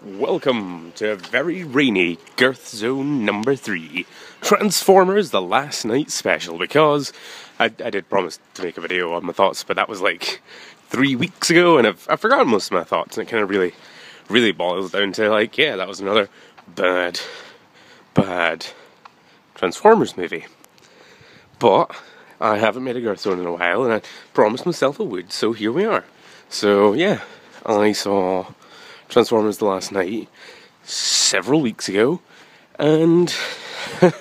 Welcome to a very rainy Girthzone number 3, Transformers The Last Night Special, because I did promise to make a video on my thoughts, but that was like 3 weeks ago, and I've forgotten most of my thoughts, and it kind of really boils down to like, yeah, that was another bad Transformers movie. But I haven't made a Girthzone in a while, and I promised myself I would, so here we are. So yeah, I saw Transformers The Last Night several weeks ago, and I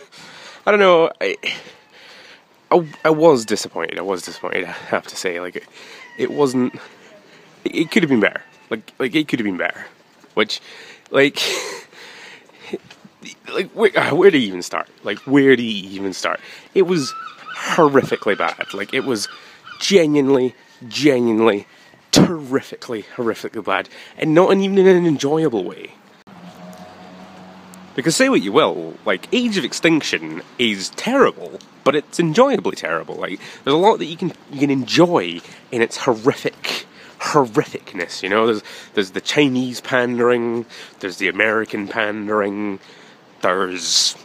don't know, I was disappointed. I have to say. Like, it wasn't. It could have been better. Like it could have been better. Which, like where do you even start? Where do you even start? It was horrifically bad. Like, it was genuinely horrifically bad, and not even in an enjoyable way. Because say what you will, like, Age of Extinction is terrible, but it's enjoyably terrible. Like, there's a lot that you can enjoy in its horrificness, you know? There's the Chinese pandering, there's the American pandering, there's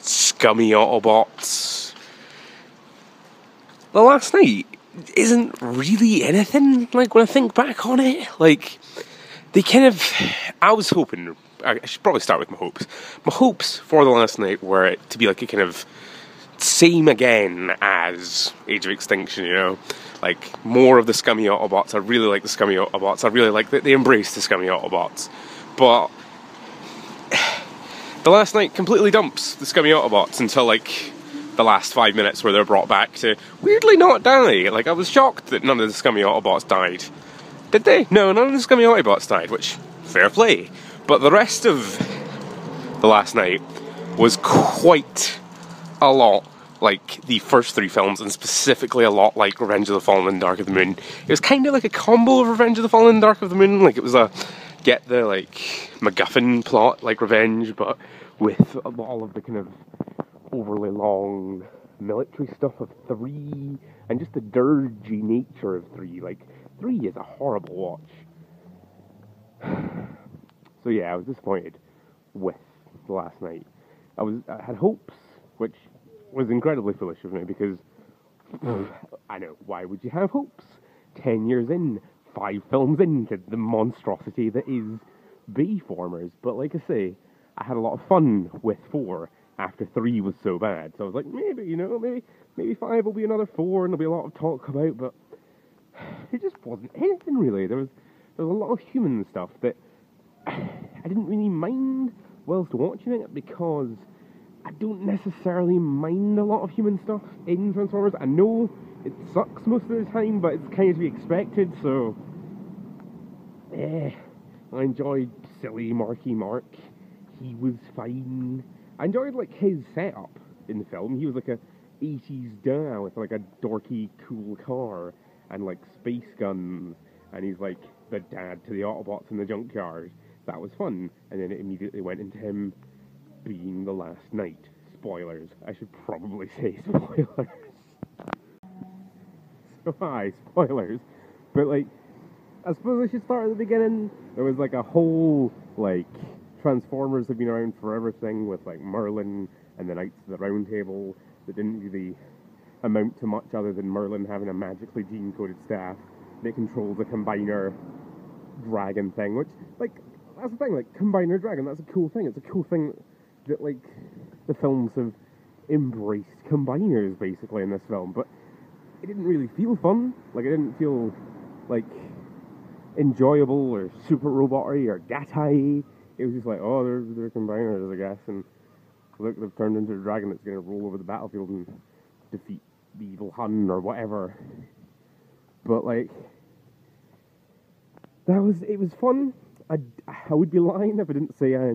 scummy Autobots. The Last Night isn't really anything, like, when I think back on it. Like, they kind of... I was hoping... I should probably start with my hopes. My hopes for The Last Night were it to be like a kind of same again as Age of Extinction, you know? Like, more of the scummy Autobots. I really like the scummy Autobots. I really like that they embrace the scummy Autobots. But The Last Night completely dumps the scummy Autobots until, like, the last 5 minutes where they're brought back to weirdly not die. Like, I was shocked that none of the scummy Autobots died. Did they? No, none of the scummy Autobots died, which, fair play. But the rest of The Last Night was quite a lot like the first 3 films, and specifically a lot like Revenge of the Fallen and Dark of the Moon. It was kind of like a combo of Revenge of the Fallen and Dark of the Moon. Like, it was a get the, like, MacGuffin plot like Revenge, but with all of the kind of overly long military stuff of 3, and just the dirgy nature of 3. Like, 3 is a horrible watch. So yeah, I was disappointed with The Last Night. I had hopes, which was incredibly foolish of me, because I know, why would you have hopes? 10 years in, 5 films into the monstrosity that is Bayformers. But like I say, I had a lot of fun with 4 after 3 was so bad. So I was like, maybe, you know, maybe 5 will be another 4 and there'll be a lot of talk about, but it just wasn't anything really. There was a lot of human stuff that I didn't really mind whilst watching it, because I don't necessarily mind a lot of human stuff in Transformers. I know it sucks most of the time, but it's kind of to be expected, so I enjoyed silly Marky Mark. He was fine. I enjoyed, like, his setup in the film. He was like a 80s dad with, like, a dorky, cool car and, like, space guns, and he's like the dad to the Autobots in the junkyard. That was fun. And then it immediately went into him being The Last Night. Spoilers. I should probably say spoilers. So hi, spoilers. But, like, I suppose I should start at the beginning. There was, like, a whole, like, Transformers have been around forever thing with, like, Merlin and the Knights of the Round Table that didn't really amount to much other than Merlin having a magically gene-coded staff that controls a combiner dragon thing, which, like, that's the thing, like, combiner dragon, that's a cool thing. It's a cool thing that, like, the films have embraced combiners, basically, in this film, but it didn't really feel fun. Like, it didn't feel, like, enjoyable or super robot-y or gatai. It was just like, oh, they're combiners, I guess, and look, they've turned into a dragon that's going to roll over the battlefield and defeat the evil Hun or whatever. But, like, it was fun. I would be lying if I didn't say I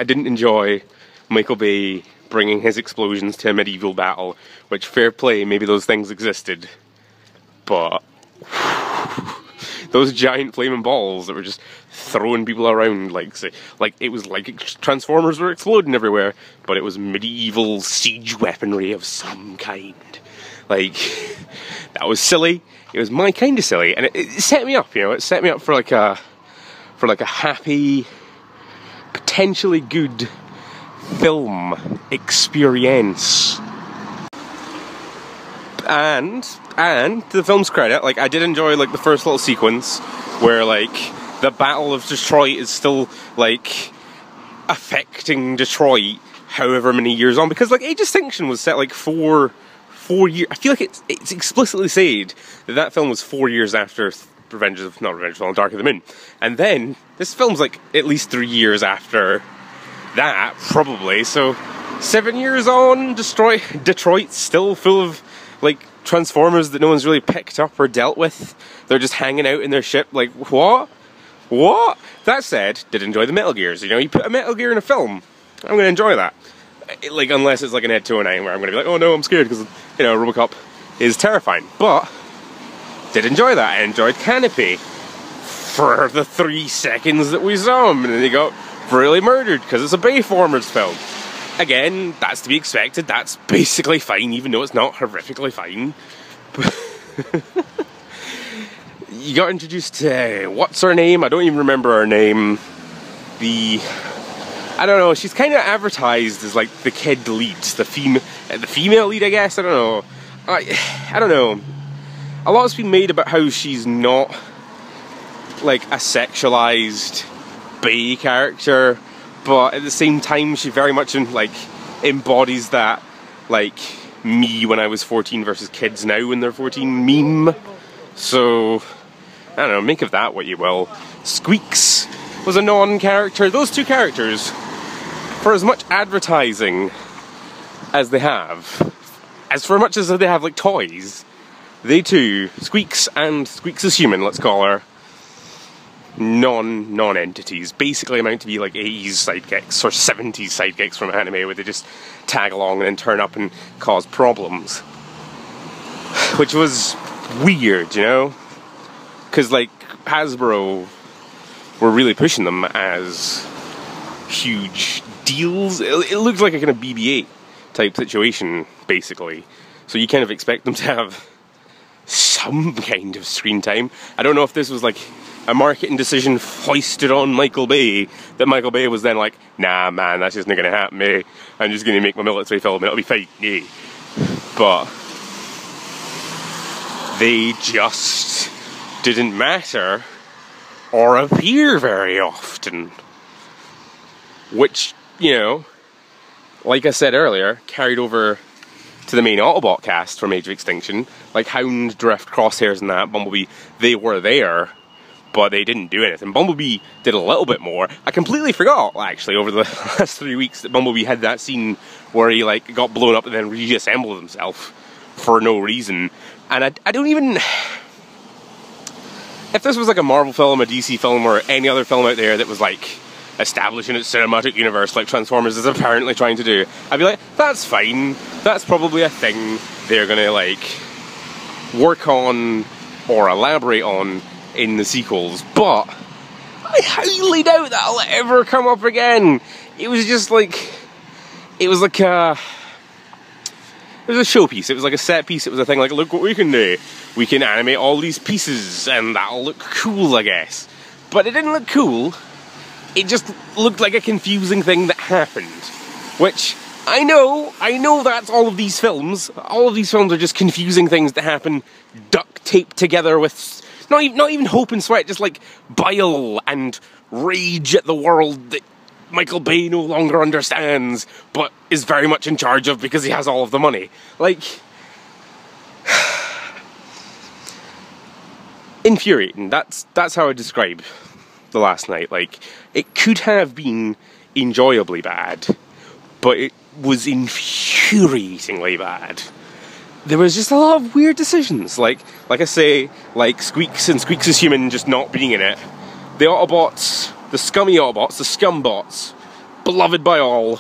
didn't enjoy Michael Bay bringing his explosions to a medieval battle, which, fair play, maybe those things existed, but those giant flaming balls that were just throwing people around, like it was like Transformers were exploding everywhere, but it was medieval siege weaponry of some kind. Like, that was silly. It was my kind of silly, and it set me up, you know. It set me up for like a happy potentially good film experience. And to the film's credit, like, I did enjoy, like, the first little sequence where, like, the Battle of Detroit is still, like, affecting Detroit however many years on, because, like, Age of Extinction was set, like, four years. I feel like it's explicitly said that film was 4 years after Dark of the Moon. And then, this film's, like, at least 3 years after that, probably. So, 7 years on, Detroit's still full of, like, Transformers that no one's really picked up or dealt with. They're just hanging out in their ship, like, what? What? That said, did enjoy the Metal Gears. You know, you put a Metal Gear in a film, I'm gonna enjoy that. Like, unless it's like an Ed 209 where I'm gonna be like, oh no, I'm scared because, you know, RoboCop is terrifying. But, did enjoy that. I enjoyed Canopy for the 3 seconds that we saw him, and then he got brutally murdered because it's a Bayformers film. Again, that's to be expected. That's basically fine, even though it's not horrifically fine. You got introduced to, what's her name? I don't even remember her name. I don't know, she's kind of advertised as, like, the kid lead, the female lead, I guess. I don't know. I don't know. A lot's been made about how she's not, like, a sexualized Bay character, but at the same time she very much, like, embodies that, like, me when I was 14 versus kids now when they're 14 meme. So, I don't know, make of that what you will. Squeaks was a non-character. Those two characters, for as much advertising as they have, as for much as they have, like, toys, they too, Squeaks and Squeaks is Human, let's call her, non-entities. Basically amount to be like 80s sidekicks or 70s sidekicks from anime where they just tag along and then turn up and cause problems. Which was weird, you know? Because, like, Hasbro were really pushing them as huge deals. It looks like a kind of BB-8 type situation, basically. So you kind of expect them to have some kind of screen time. I don't know if this was, like, a marketing decision foisted on Michael Bay, that Michael Bay was then like, nah man, that's just not gonna happen, eh? I'm just gonna make my military film and it'll be fine, eh? But they just didn't matter or appear very often. Which, you know, like I said earlier, carried over to the main Autobot cast from Age of Extinction. Like Hound, Drift, Crosshairs and that, Bumblebee, they were there, but they didn't do anything. Bumblebee did a little bit more. I completely forgot, actually, over the last 3 weeks that Bumblebee had that scene where he, like, got blown up and then reassembled himself for no reason. And I don't even... If this was like a Marvel film, a DC film, or any other film out there that was, like, establishing its cinematic universe like Transformers is apparently trying to do, I'd be like, that's fine. That's probably a thing they're gonna, like, work on or elaborate on in the sequels, but I highly doubt that'll ever come up again. It was just like, it was a showpiece. It was like a set piece. It was a thing like, look what we can do. We can animate all these pieces and that'll look cool, I guess. But it didn't look cool. It just looked like a confusing thing that happened. Which, I know that's all of these films. All of these films are just confusing things that happen duct taped together with not even hope and sweat, just like bile and rage at the world that Michael Bay no longer understands, but is very much in charge of because he has all of the money. Like, infuriating. That's how I describe the last night. Like, it could have been enjoyably bad, but it was infuriatingly bad. There was just a lot of weird decisions, like I say, like Squeaks and Squeaks is Human just not being in it. The Autobots, the scummy Autobots, the scumbots, beloved by all,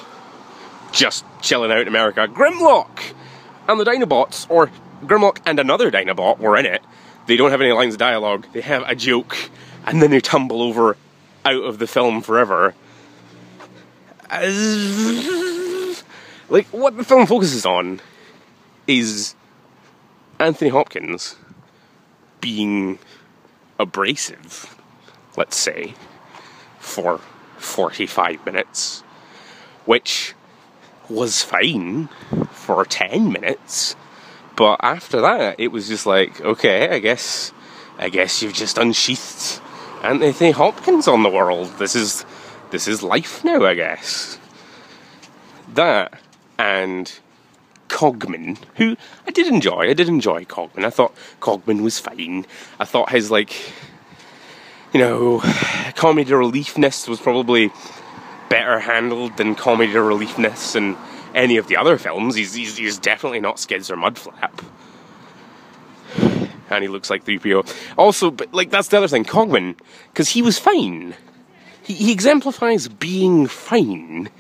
just chilling out in America. Grimlock and the Dinobots, or Grimlock and another Dinobot were in it. They don't have any lines of dialogue, they have a joke, and then they tumble over out of the film forever. Like, what the film focuses on is Anthony Hopkins being abrasive, let's say, for 45 minutes, which was fine for 10 minutes, but after that, it was just like, okay, I guess you've just unsheathed Anthony Hopkins on the world. This is life now, I guess. That, and Cogman, who I did enjoy Cogman. I thought Cogman was fine. I thought his, comedy reliefness was probably better handled than comedy reliefness in any of the other films. He's definitely not Skids or Mudflap. And he looks like 3PO. Also, but that's the other thing, Cogman, because he was fine. He exemplifies being fine,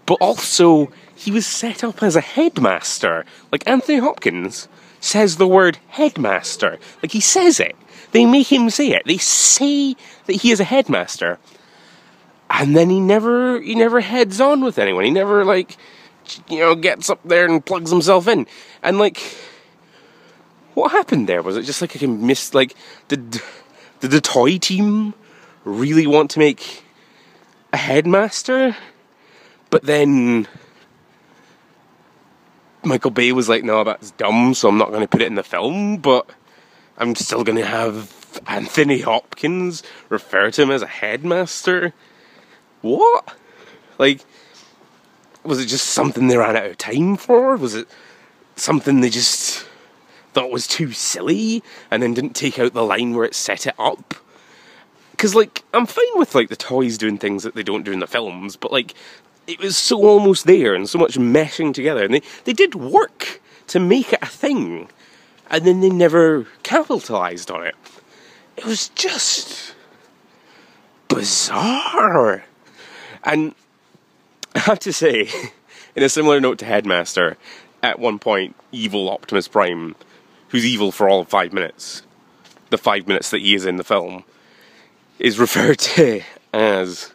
but also he was set up as a headmaster. Like, Anthony Hopkins says the word headmaster. Like, he says it. They make him say it. They say that he is a headmaster. And then he never heads on with anyone. He never, gets up there and plugs himself in. And, what happened there? Was it just like a did the toy team really want to make a headmaster? But then Michael Bay was like, no, that's dumb, so I'm not going to put it in the film, but I'm still going to have Anthony Hopkins refer to him as a headmaster. What? Was it just something they ran out of time for? Was it something they just thought was too silly and then didn't take out the line where it set it up? Because, I'm fine with, the toys doing things that they don't do in the films, but, it was so almost there and so much meshing together, and they did work to make it a thing, and then they never capitalised on it. It was just bizarre. And I have to say, in a similar note to Headmaster, at one point, evil Optimus Prime, who's evil for all of 5 minutes, the 5 minutes that he is in the film, is referred to as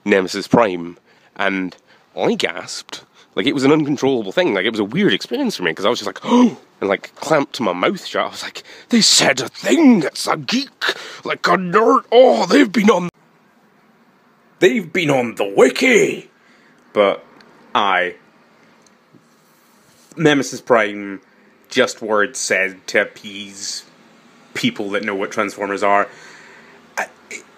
Nemesis Prime, and I gasped. It was an uncontrollable thing. It was a weird experience for me, because I was just like, oh, and clamped my mouth shut. I was like, they said a thing, it's a geek, a nerd, oh, they've been on the wiki. But Nemesis Prime, just words said to appease people that know what Transformers are.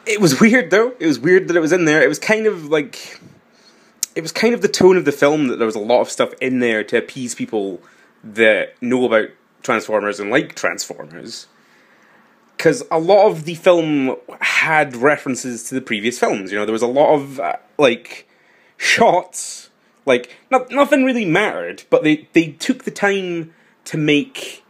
It was weird, though. It was weird that it was in there. It was kind of the tone of the film that there was a lot of stuff in there to appease people that know about Transformers and like Transformers. Because a lot of the film had references to the previous films. There was a lot of, shots. Nothing really mattered, but they took the time to make,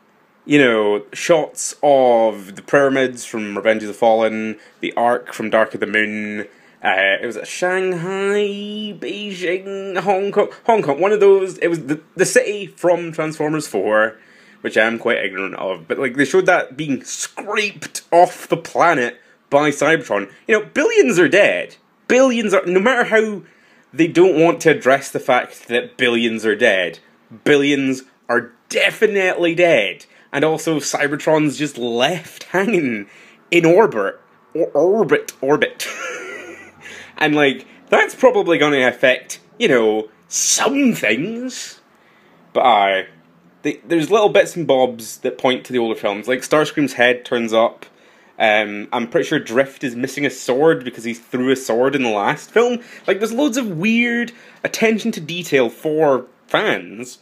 shots of the pyramids from Revenge of the Fallen, the Ark from Dark of the Moon. It was Shanghai, Beijing, Hong Kong, one of those. It was the city from Transformers 4, which I am quite ignorant of, but they showed that being scraped off the planet by Cybertron. Billions are dead. No matter how they don't want to address the fact that billions are dead, billions are definitely dead. And also Cybertron's just left hanging in orbit. And, that's probably going to affect, some things. But, there's little bits and bobs that point to the older films. Starscream's head turns up. I'm pretty sure Drift is missing a sword because he threw a sword in the last film. There's loads of weird attention to detail for fans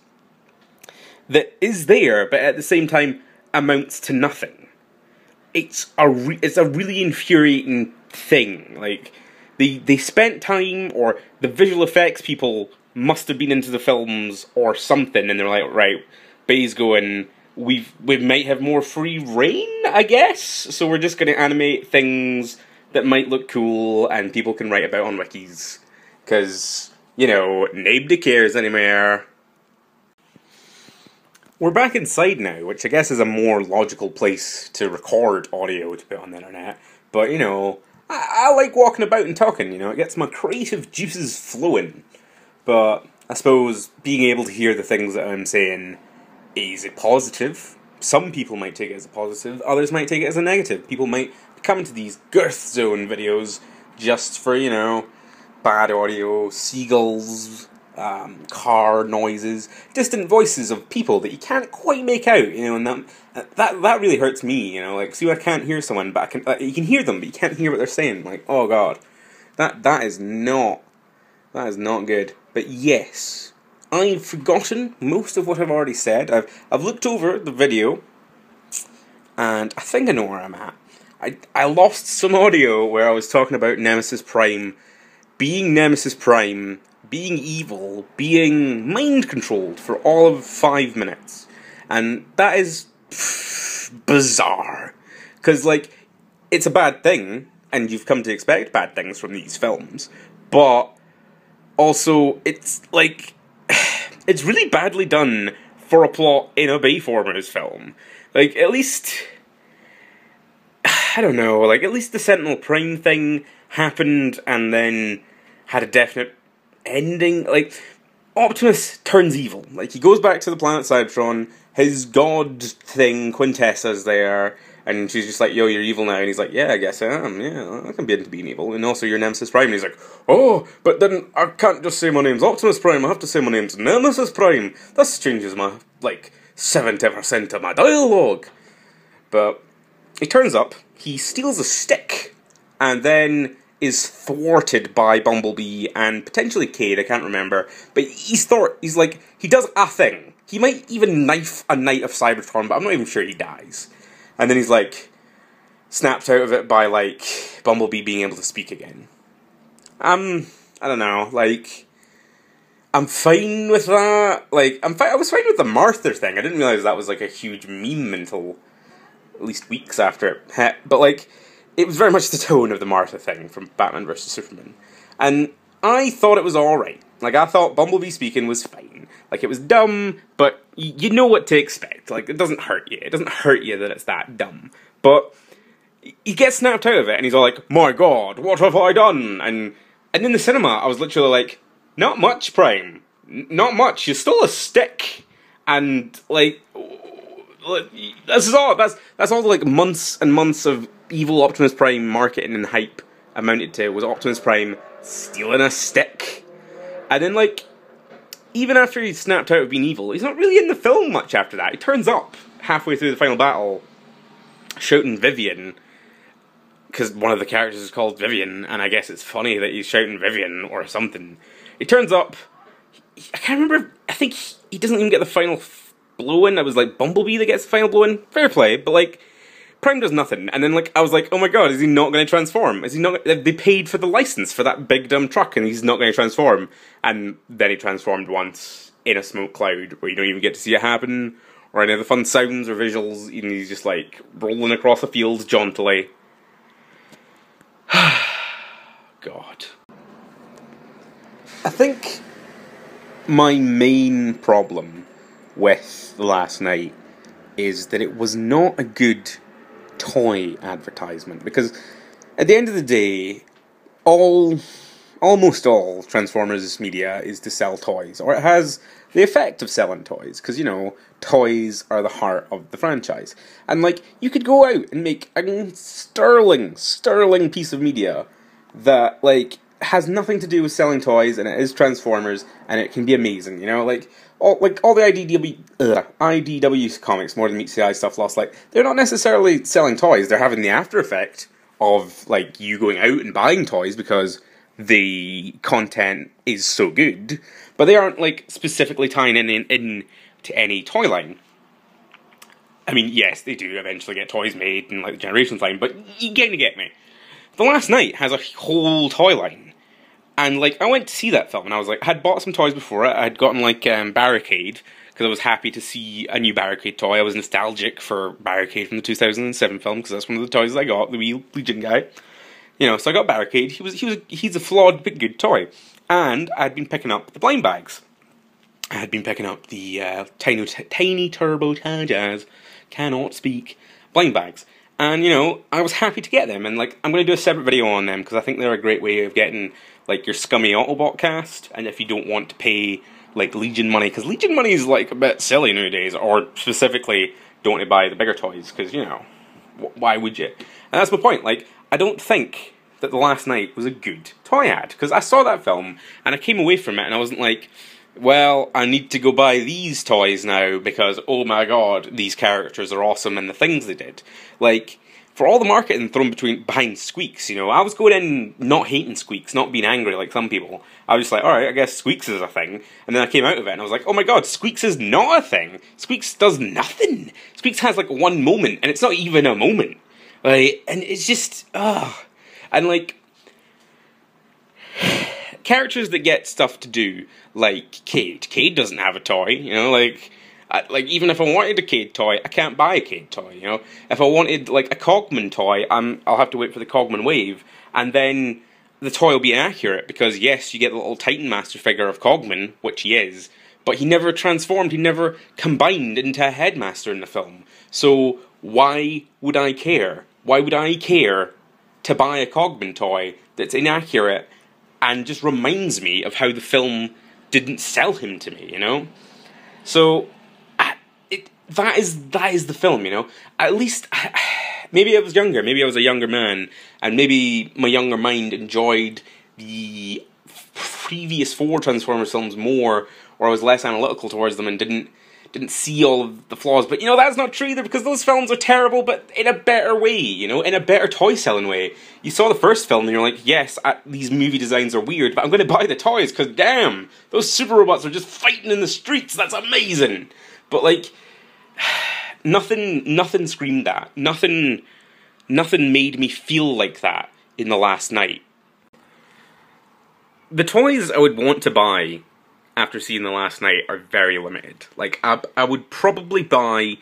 that is there, but at the same time amounts to nothing. It's a really infuriating thing. They spent time, or the visual effects people must have been into the films or something, and they're like, right, Bay's going, we might have more free reign, I guess, so we're just going to animate things that might look cool and people can write about on wikis, because, nobody cares anymore. We're back inside now, which I guess is a more logical place to record audio to put on the internet, but, I like walking about and talking, it gets my creative juices flowing. But I suppose being able to hear the things that I'm saying is a positive. Some people might take it as a positive, others might take it as a negative. People might come to these Girthzone videos just for, bad audio, seagulls, car noises, distant voices of people that you can't quite make out, you know, and that really hurts me, you know, like, see, I can't hear someone, but you can hear them, but you can't hear what they're saying, like, oh god, that is not good. But yes, I've forgotten most of what I've already said. I've looked over the video, and I think I know where I'm at. I lost some audio where I was talking about Nemesis Prime being Nemesis Prime, being evil, being mind-controlled for all of 5 minutes. And that is bizarre. Because, like, it's a bad thing, and you've come to expect bad things from these films, but also, it's, like, it's really badly done for a plot in a Bayformers film. Like, at least, I don't know, like, at least the Sentinel Prime thing happened and then had a definite ending. Like, Optimus turns evil. Like, he goes back to the planet Cybertron, his god thing, Quintessa's there, and she's just like, yo, you're evil now, and he's like, yeah, I guess I am, yeah, I can be into being evil, and also you're Nemesis Prime, and he's like, oh, but then I can't just say my name's Optimus Prime, I have to say my name's Nemesis Prime. This changes my, like, 70% of my dialogue. But he turns up, he steals a stick, and then is thwarted by Bumblebee and potentially Cade, I can't remember, but he's like, he does a thing. He might even knife a Knight of Cybertron, but I'm not even sure he dies. And then he's, like, snapped out of it by, like, Bumblebee being able to speak again. I don't know, like, I'm fine with that. Like, I was fine with the Martha thing. I didn't realize that was, like, a huge meme until at least weeks after it hit. But, like, it was very much the tone of the Martha thing from Batman vs. Superman. And I thought it was alright. Like, I thought Bumblebee speaking was fine. Like, it was dumb, but you know what to expect. Like, it doesn't hurt you. It doesn't hurt you that it's that dumb. But he gets snapped out of it, and he's all like, my god, what have I done? And in the cinema, I was literally like, not much, Prime. Not much. You stole a stick. And, like, that's all the, like, months and months of evil Optimus Prime marketing and hype amounted to, was Optimus Prime stealing a stick. And then, like, even after he's snapped out of being evil, he's not really in the film much after that. He turns up halfway through the final battle, shouting Vivian, because one of the characters is called Vivian, and I guess it's funny that he's shouting Vivian or something. He turns up, I can't remember, I think he doesn't even get the final blow in. It was, like, Bumblebee that gets the final blow in. Fair play, but, like, Prime does nothing, and then, like, I was like, oh my god, is he not going to transform? Is he not? They paid for the license for that big dumb truck, and he's not going to transform. And then he transformed once in a smoke cloud, where you don't even get to see it happen, or any of the fun sounds or visuals, and he's just, like, rolling across a field jauntily. God. I think my main problem with last night is that it was not a good toy advertisement, because at the end of the day, almost all Transformers media is to sell toys, or it has the effect of selling toys, because, you know, toys are the heart of the franchise. And, like, you could go out and make a sterling piece of media that, like, has nothing to do with selling toys, and it is Transformers, and it can be amazing, you know, like all the IDW comics, More Than Meets the Eye stuff, Lost, like, they're not necessarily selling toys, they're having the after effect of, like, you going out and buying toys because the content is so good, but they aren't, like, specifically tying in to any toy line. I mean, yes, they do eventually get toys made in, like, the Generations line, but you get me. The Last Night has a whole toy line. And, like, I went to see that film, and I was like, I had bought some toys before it. I had gotten, like, Barricade, because I was happy to see a new Barricade toy. I was nostalgic for Barricade from the 2007 film, because that's one of the toys I got, the wee Legion guy. You know, so I got Barricade. He's a flawed but good toy. And I'd been picking up the blind bags. I had been picking up the tiny turbo Tajaz, cannot speak, blind bags. And, you know, I was happy to get them, and, like, I'm going to do a separate video on them, because I think they're a great way of getting, like, your scummy Autobot cast, and if you don't want to pay, like, Legion money, because Legion money is, like, a bit silly nowadays, or specifically, don't want to buy the bigger toys, because, you know, why would you? And that's my point, like, I don't think that The Last Night was a good toy ad, because I saw that film, and I came away from it, and I wasn't like, well, I need to go buy these toys now, because, oh my god, these characters are awesome, and the things they did. Like, for all the marketing thrown behind Squeaks, you know, I was going in not hating Squeaks, not being angry like some people. I was just like, alright, I guess Squeaks is a thing. And then I came out of it and I was like, oh my god, Squeaks is not a thing. Squeaks does nothing. Squeaks has like one moment, and it's not even a moment. Like, and it's just, And like, characters that get stuff to do, like Cade. Cade doesn't have a toy, you know, like even if I wanted a Cade toy, I can't buy a Cade toy, you know. If I wanted, like, a Cogman toy, I'll have to wait for the Cogman Wave, and then the toy will be inaccurate, because, yes, you get the little Titan Master figure of Cogman, which he is, but he never transformed, he never combined into a Headmaster in the film. So, why would I care? Why would I care to buy a Cogman toy that's inaccurate and just reminds me of how the film didn't sell him to me, you know? So, that is the film, you know? At least, maybe I was younger, maybe I was a younger man, and maybe my younger mind enjoyed the previous 4 Transformers films more, or I was less analytical towards them and didn't see all of the flaws. But, you know, that's not true either, because those films are terrible, but in a better way, you know? In a better toy-selling way. You saw the first film and you're like, yes, these movie designs are weird, but I'm going to buy the toys, because damn, those super robots are just fighting in the streets, that's amazing! But, like, nothing screamed that. Nothing made me feel like that in The Last Night. The toys I would want to buy after seeing The Last Night are very limited. Like, I would probably buy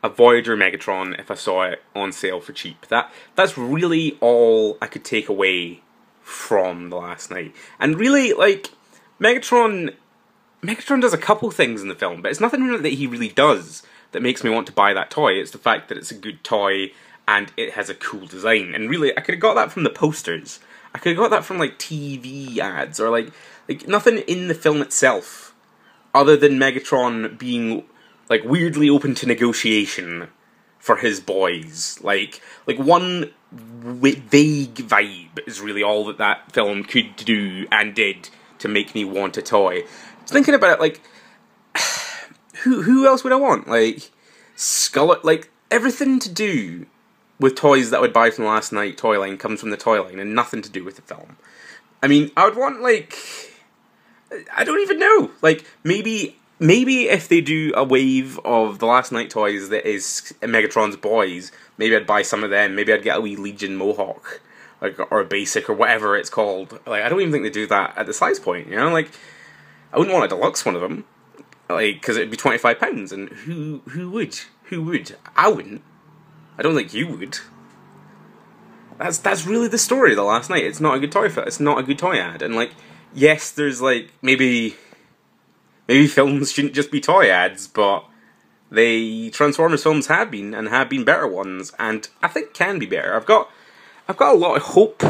a Voyager Megatron if I saw it on sale for cheap. That's really all I could take away from The Last Night. And really, like, Megatron does a couple things in the film, but it's nothing that he really does that makes me want to buy that toy. It's the fact that it's a good toy and it has a cool design. And really, I could have got that from the posters. I could have got that from, like, TV ads, or, like nothing in the film itself, other than Megatron being, like, weirdly open to negotiation for his boys. Like one vague vibe is really all that film could do and did to make me want a toy. I was thinking about it, like, who else would I want? Like, like, everything to do with toys that I would buy from the Last Night toy line comes from the toy line, and nothing to do with the film. I mean, I would want, like, I don't even know. Like, maybe if they do a wave of the Last Night toys that is Megatron's boys, maybe I'd buy some of them. Maybe I'd get a wee Legion Mohawk, like, or a Basic, or whatever it's called. Like, I don't even think they do that at the size point, you know? Like, I wouldn't want a deluxe one of them. Like, because it'd be £25, and who would? Who would? I wouldn't. I don't think you would. That's really the story of The Last Night. It's not a good toy fit. It's not a good toy ad. And, like, yes, there's, like, maybe films shouldn't just be toy ads, but Transformers films have been, and have been better ones, and I think can be better. I've got a lot of hope.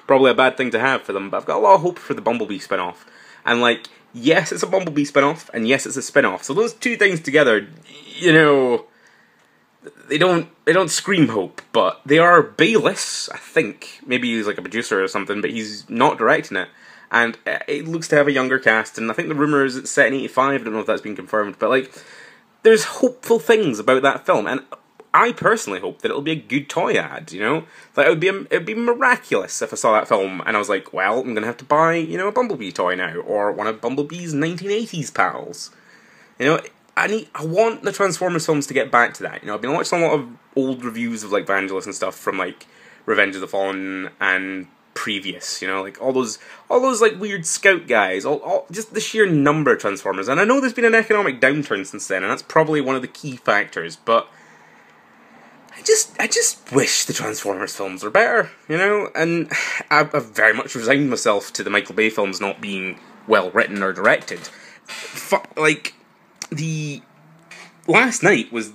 Probably a bad thing to have for them, but I've got a lot of hope for the Bumblebee spin-off. And, like, yes, it's a Bumblebee spin-off, and yes, it's a spin-off. So those two things together, you know, they don't scream hope, but they are Bayless, I think. Maybe he's like a producer or something, but he's not directing it. And it looks to have a younger cast, and I think the rumour is it's set in 85, I don't know if that's been confirmed, but, like, there's hopeful things about that film, and I personally hope that it'll be a good toy ad, you know? Like, it'd be miraculous if I saw that film, and I was like, well, I'm gonna have to buy, you know, a Bumblebee toy now, or one of Bumblebee's 1980s pals. You know, I want the Transformers films to get back to that, you know? I've been watching a lot of old reviews of, like, Vangelis and stuff from, like, Revenge of the Fallen and previous, you know, like, all those like, weird scout guys, all just the sheer number of Transformers, and I know there's been an economic downturn since then, and that's probably one of the key factors, but I just wish the Transformers films were better, you know, and I've very much resigned myself to the Michael Bay films not being well written or directed. Like, the Last Night was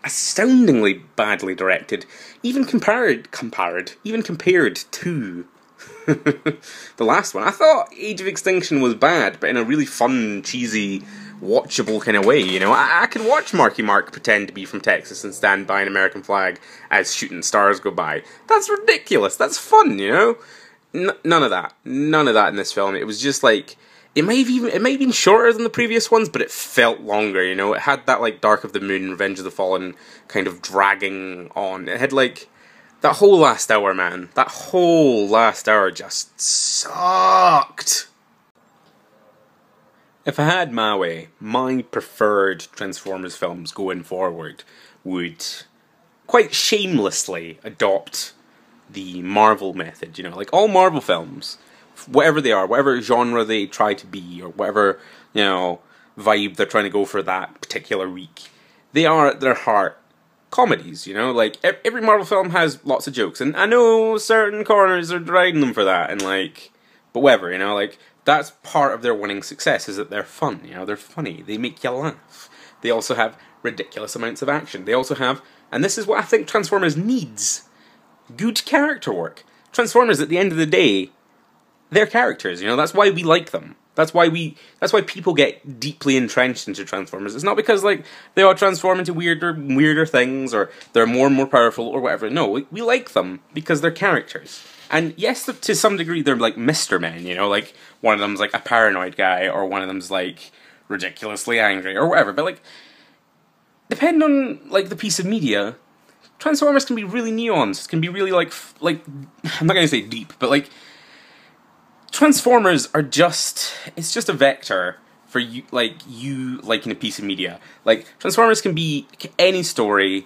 astoundingly badly directed, even compared to the last one. I thought Age of Extinction was bad, but in a really fun, cheesy watchable kind of way, you know? I can watch Marky Mark pretend to be from Texas and stand by an American flag as shooting stars go by. That's ridiculous. That's fun, you know? None of that. None of that in this film. It was just like... It might have been shorter than the previous ones, but it felt longer, you know? It had that, like, Dark of the Moon, Revenge of the Fallen kind of dragging on. It had, like... That whole last hour, man. That whole last hour just sucked. If I had my way, my preferred Transformers films going forward would quite shamelessly adopt the Marvel method, you know? Like, all Marvel films... whatever they are, whatever genre they try to be, or whatever, you know, vibe they're trying to go for that particular week, they are at their heart comedies, you know? Like, every Marvel film has lots of jokes, and I know certain corners are deriding them for that, and like, but whatever, you know? Like, that's part of their winning success, is that they're fun, you know? They're funny, they make you laugh. They also have ridiculous amounts of action. They also have, and this is what I think Transformers needs, good character work. Transformers, at the end of the day, they're characters, you know, that's why we like them. That's why people get deeply entrenched into Transformers. It's not because, like, they all transform into weirder things, or they're more and more powerful, or whatever. No, we like them because they're characters. And yes, to some degree, they're like Mr. Men, you know, like, one of them's like a paranoid guy, or one of them's like ridiculously angry, or whatever. But, like, depending on, like, the piece of media, Transformers can be really nuanced, can be really, like, I'm not going to say deep, but, like, Transformers are just, it's just a vector for you liking a piece of media. Like, Transformers can be any story,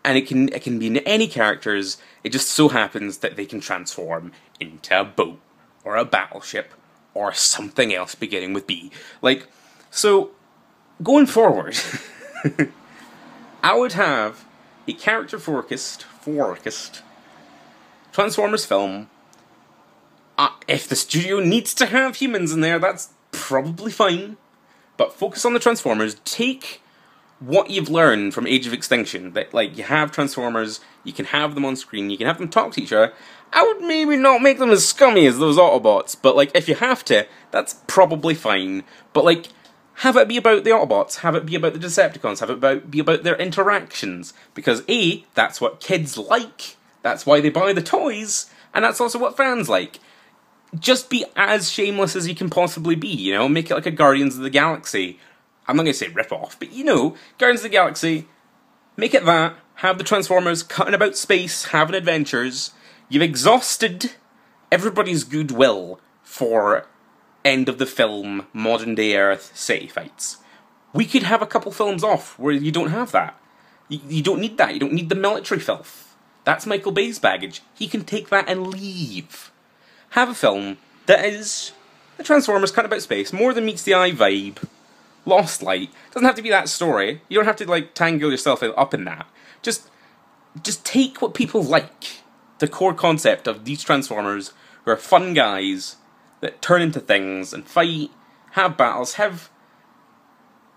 and it can be in any characters. It just so happens that they can transform into a boat, or a battleship, or something else beginning with B. Like, so, going forward, I would have a character-focused Transformers film. If the studio needs to have humans in there, that's probably fine. But focus on the Transformers. Take what you've learned from Age of Extinction. That, like, you have Transformers, you can have them on screen, you can have them talk to each other. I would maybe not make them as scummy as those Autobots, but, like, if you have to, that's probably fine. But, like, have it be about the Autobots, have it be about the Decepticons, have it be about their interactions. Because A, that's what kids like, that's why they buy the toys, and that's also what fans like. Just be as shameless as you can possibly be, you know? Make it like a Guardians of the Galaxy. I'm not going to say rip-off, but, you know, Guardians of the Galaxy, make it that, have the Transformers cutting about space, having adventures. You've exhausted everybody's goodwill for end of the film, modern day Earth city fights. We could have a couple films off where you don't have that. You don't need that. You don't need the military filth. That's Michael Bay's baggage. He can take that and leave. Have a film that is the Transformers cut about space, more than meets the eye vibe, Lost Light. Doesn't have to be that story. You don't have to, like, tangle yourself up in that. Just take what people like. The core concept of these Transformers, who are fun guys that turn into things and fight, have battles, have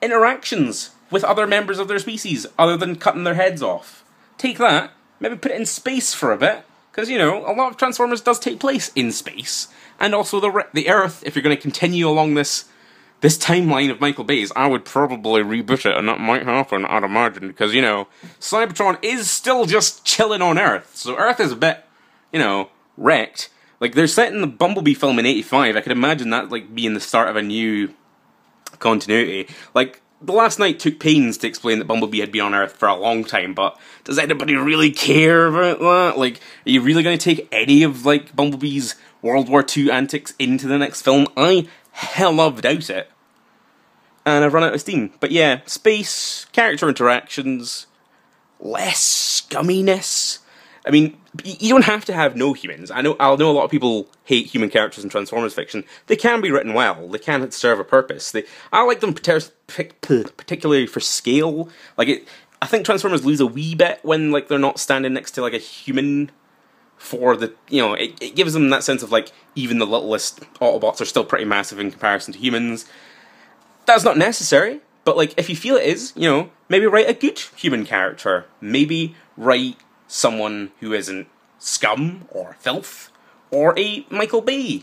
interactions with other members of their species, other than cutting their heads off. Take that, maybe put it in space for a bit. Because, you know, a lot of Transformers does take place in space. And also the Earth, if you're going to continue along this timeline of Michael Bay's, I would probably reboot it, and that might happen, I'd imagine. Because, you know, Cybertron is still just chilling on Earth. So Earth is a bit, you know, wrecked. Like, they're setting the Bumblebee film in 85. I could imagine that, like, being the start of a new continuity. Like, The Last Knight took pains to explain that Bumblebee had been on Earth for a long time, but does anybody really care about that? Like, are you really going to take any of, like, Bumblebee's World War II antics into the next film? I hell of doubt it. And I've run out of steam. But yeah, space, character interactions, less scumminess. I mean, you don't have to have no humans. I know a lot of people hate human characters in Transformers fiction. They can be written well. They can serve a purpose. I like them particularly for scale. Like, I think Transformers lose a wee bit when, like, they're not standing next to, like, a human for the, you know, it gives them that sense of, like, even the littlest Autobots are still pretty massive in comparison to humans. That's not necessary, but, like, if you feel it is, you know, maybe write a good human character. Maybe write someone who isn't scum or filth or a Michael Bay.